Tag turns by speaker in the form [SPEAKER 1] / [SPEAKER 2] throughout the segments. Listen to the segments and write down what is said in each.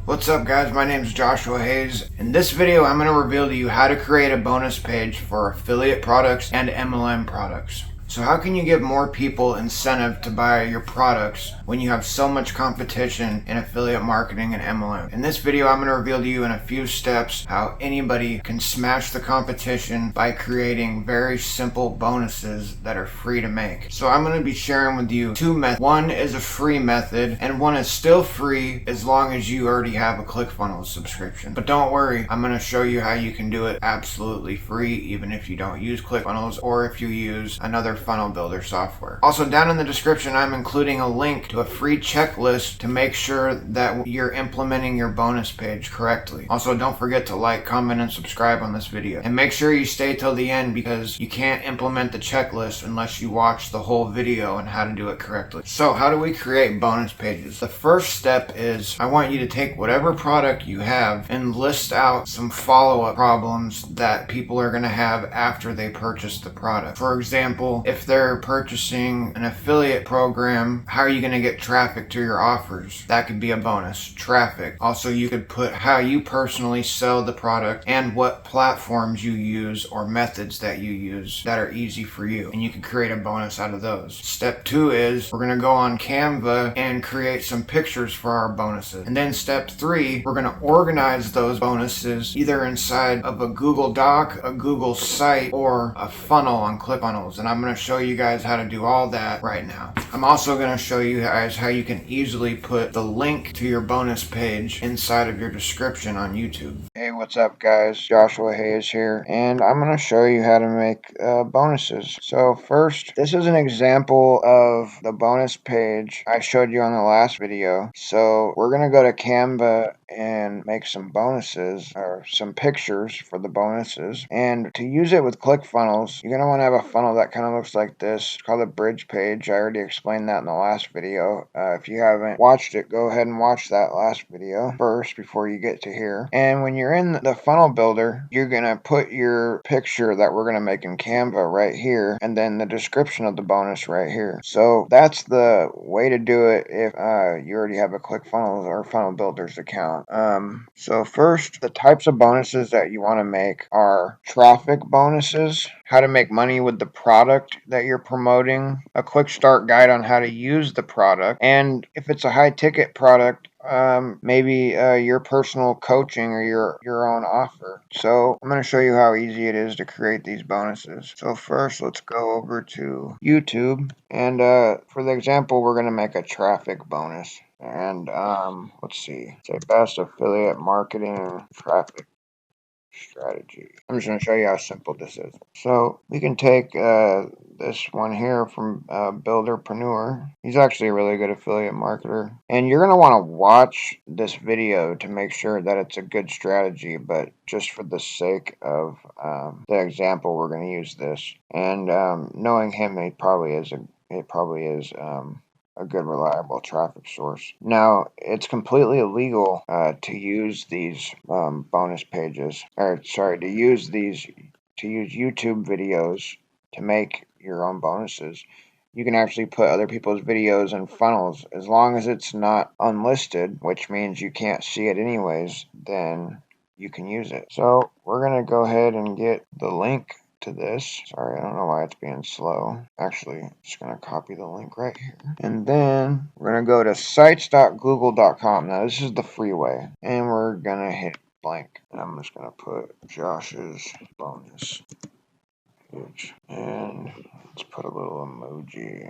[SPEAKER 1] What's up guys, my name is Joshua Hayes. In this video I'm going to reveal to you how to create a bonus page for affiliate products and MLM products. So how can you give more people incentive to buy your products when you have so much competition in affiliate marketing and MLM? In this video I'm going to reveal to you in a few steps how anybody can smash the competition by creating very simple bonuses that are free to make. So I'm going to be sharing with you two methods. One is a free method and one is still free as long as you already have a ClickFunnels subscription. But don't worry, I'm going to show you how you can do it absolutely free even if you don't use ClickFunnels or if you use another funnel builder software. Also, down in the description I'm including a link to a free checklist to make sure that you're implementing your bonus page correctly. Also, don't forget to like, comment, and subscribe on this video. And make sure you stay till the end because you can't implement the checklist unless you watch the whole video on how to do it correctly. So how do we create bonus pages? The first step is I want you to take whatever product you have and list out some follow-up problems that people are going to have after they purchase the product. For example, if they're purchasing an affiliate program, how are you going to get traffic to your offers? That could be a bonus. Traffic. Also, you could put how you personally sell the product and what platforms you use or methods that you use that are easy for you. And you can create a bonus out of those. Step 2 is we're going to go on Canva and create some pictures for our bonuses. And then step 3, we're going to organize those bonuses either inside of a Google Doc, a Google site, or a funnel on ClickFunnels. And I'm going to show you guys how to do all that right now. I'm also going to show you guys how you can easily put the link to your bonus page inside of your description on YouTube. Hey, what's up guys? Joshua Hayes here, and I'm going to show you how to make bonuses. So first, this is an example of the bonus page I showed you on the last video. So we're going to go to Canva and make some bonuses or some pictures for the bonuses. And to use it with ClickFunnels, you're going to want to have a funnel that kind of looks like this. It's called a bridge page. I already explained that in the last video. If you haven't watched it, go ahead and watch that last video first before you get to here. And when you're in the funnel builder, you're going to put your picture that we're going to make in Canva right here, and then the description of the bonus right here. So that's the way to do it if you already have a ClickFunnels or funnel builders account. So first, the types of bonuses that you want to make are traffic bonuses, how to make money with the product that you're promoting, a quick start guide on how to use the product, and if it's a high ticket product, maybe your personal coaching or your own offer. So I'm going to show you how easy it is to create these bonuses. So first, let's go over to YouTube, and for the example, we're going to make a traffic bonus. And let's see, say best affiliate marketing traffic strategy. I'm just going to show you how simple this is. So we can take this one here from Builderpreneur. He's actually a really good affiliate marketer. And you're going to want to watch this video to make sure that it's a good strategy, but just for the sake of the example, we're going to use this. And knowing him, he probably is a good reliable traffic source. Now, it's completely illegal to use these bonus pages, to use YouTube videos to make your own bonuses. You can actually put other people's videos in funnels as long as it's not unlisted, which means you can't see it anyways, then you can use it. So we're gonna go ahead and get the link to this. Sorry, I don't know why it's being slow. Actually, I'm just going to copy the link right here. And then we're going to go to sites.google.com. Now, this is the free way. And we're going to hit blank. And I'm just going to put Josh's bonus page. And let's put a little emoji.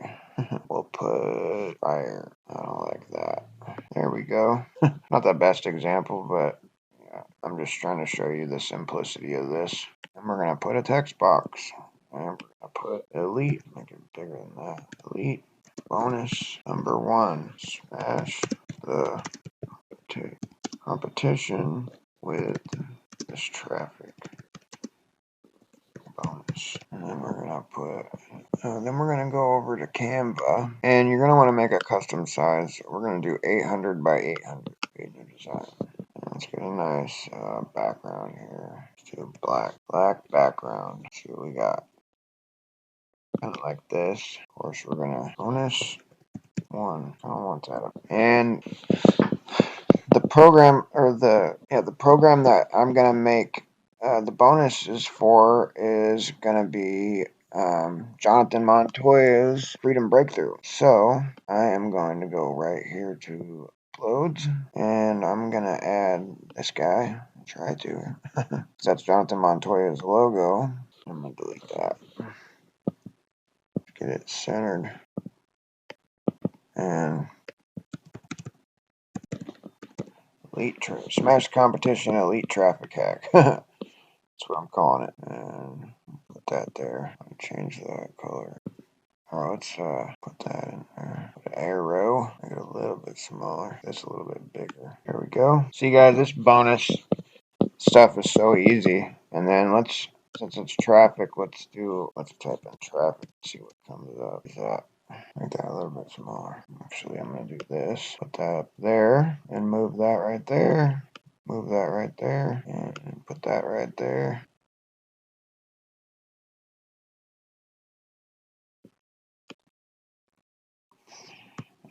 [SPEAKER 1] We'll put fire. I don't like that. There we go. Not the best example, but I'm just trying to show you the simplicity of this. And we're going to put a text box. And we're going to put elite, make it bigger than that. Elite bonus number 1. Smash the competition with this traffic bonus. And then we're going to then we're going to go over to Canva. And you're going to want to make a custom size. We're going to do 800 by 800 page design. Let's get a nice background here. Let's do a black background. Let's see what we got. Kind of like this. Of course, we're gonna bonus 1. I don't want that. And the program, or the program that I'm gonna make the bonuses for is gonna be Jonathan Montoya's Freedom Breakthrough. So I am going to go right here to uploads, and I'm gonna add this guy. Try to. That's Jonathan Montoya's logo. I'm gonna delete that. Get it centered. And Smash Competition Elite Traffic Hack. That's what I'm calling it. And put that there. I'll change the color. Alright, let's put that in there. Put an arrow. Make it a little bit smaller. This a little bit bigger. There we go. See guys, this bonus stuff is so easy. And then since it's traffic, let's type in traffic, see what comes up. Is that? Make that a little bit smaller. Actually, I'm going to do this. Put that up there and move that right there. Move that right there and put that right there.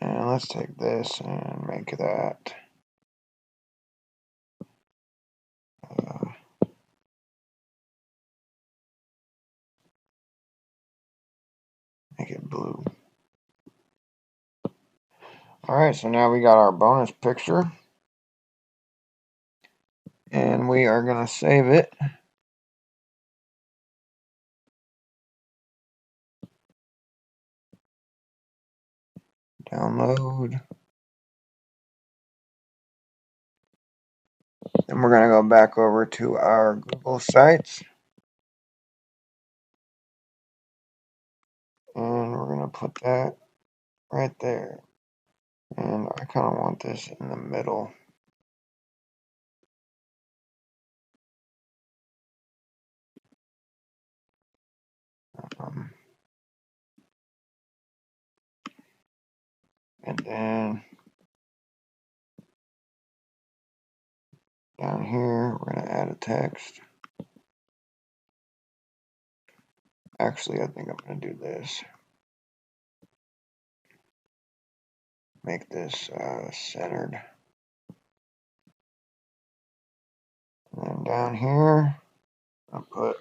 [SPEAKER 1] And let's take this and make that make it blue. Alright, so now we got our bonus picture. And we are going to save it. Download. Then we're going to go back over to our Google Sites. And we're going to put that right there. And I kind of want this in the middle. And then down here, we're going to add a text. Actually, I think I'm going to do this. Make this centered. And then down here, I'll put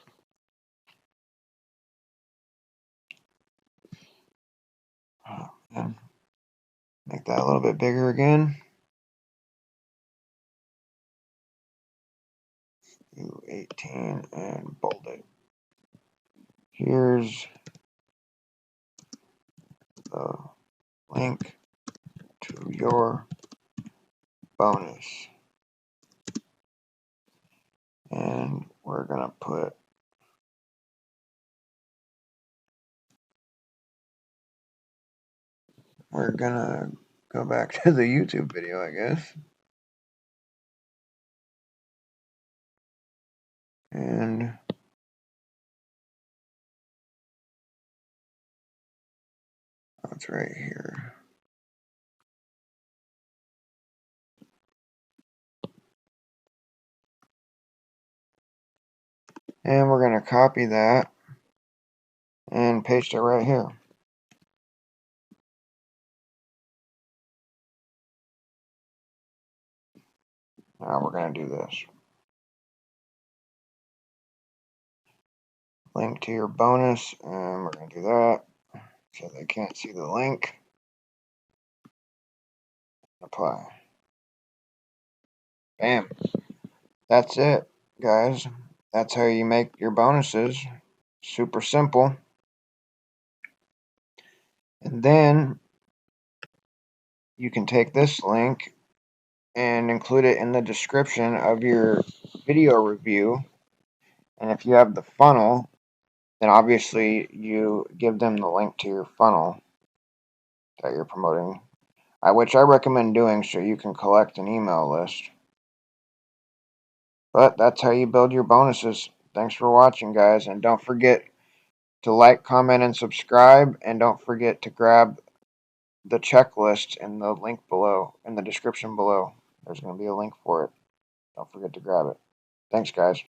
[SPEAKER 1] and make that a little bit bigger again. Do 18 and bold it. Here's the link to your bonus. And we're going to go back to the YouTube video, I guess. And it's right here. And we're going to copy that and paste it right here. Now we're going to do this. Link to your bonus, and we're going to do that so they can't see the link. Apply. Bam. That's it, guys. That's how you make your bonuses. Super simple. And then you can take this link and include it in the description of your video review. And if you have the funnel, then obviously you give them the link to your funnel that you're promoting, which I recommend doing so you can collect an email list. But that's how you build your bonuses. Thanks for watching, guys, and don't forget to like, comment, and subscribe, and don't forget to grab the checklist in the link below, in the description below. There's going to be a link for it. Don't forget to grab it. Thanks, guys.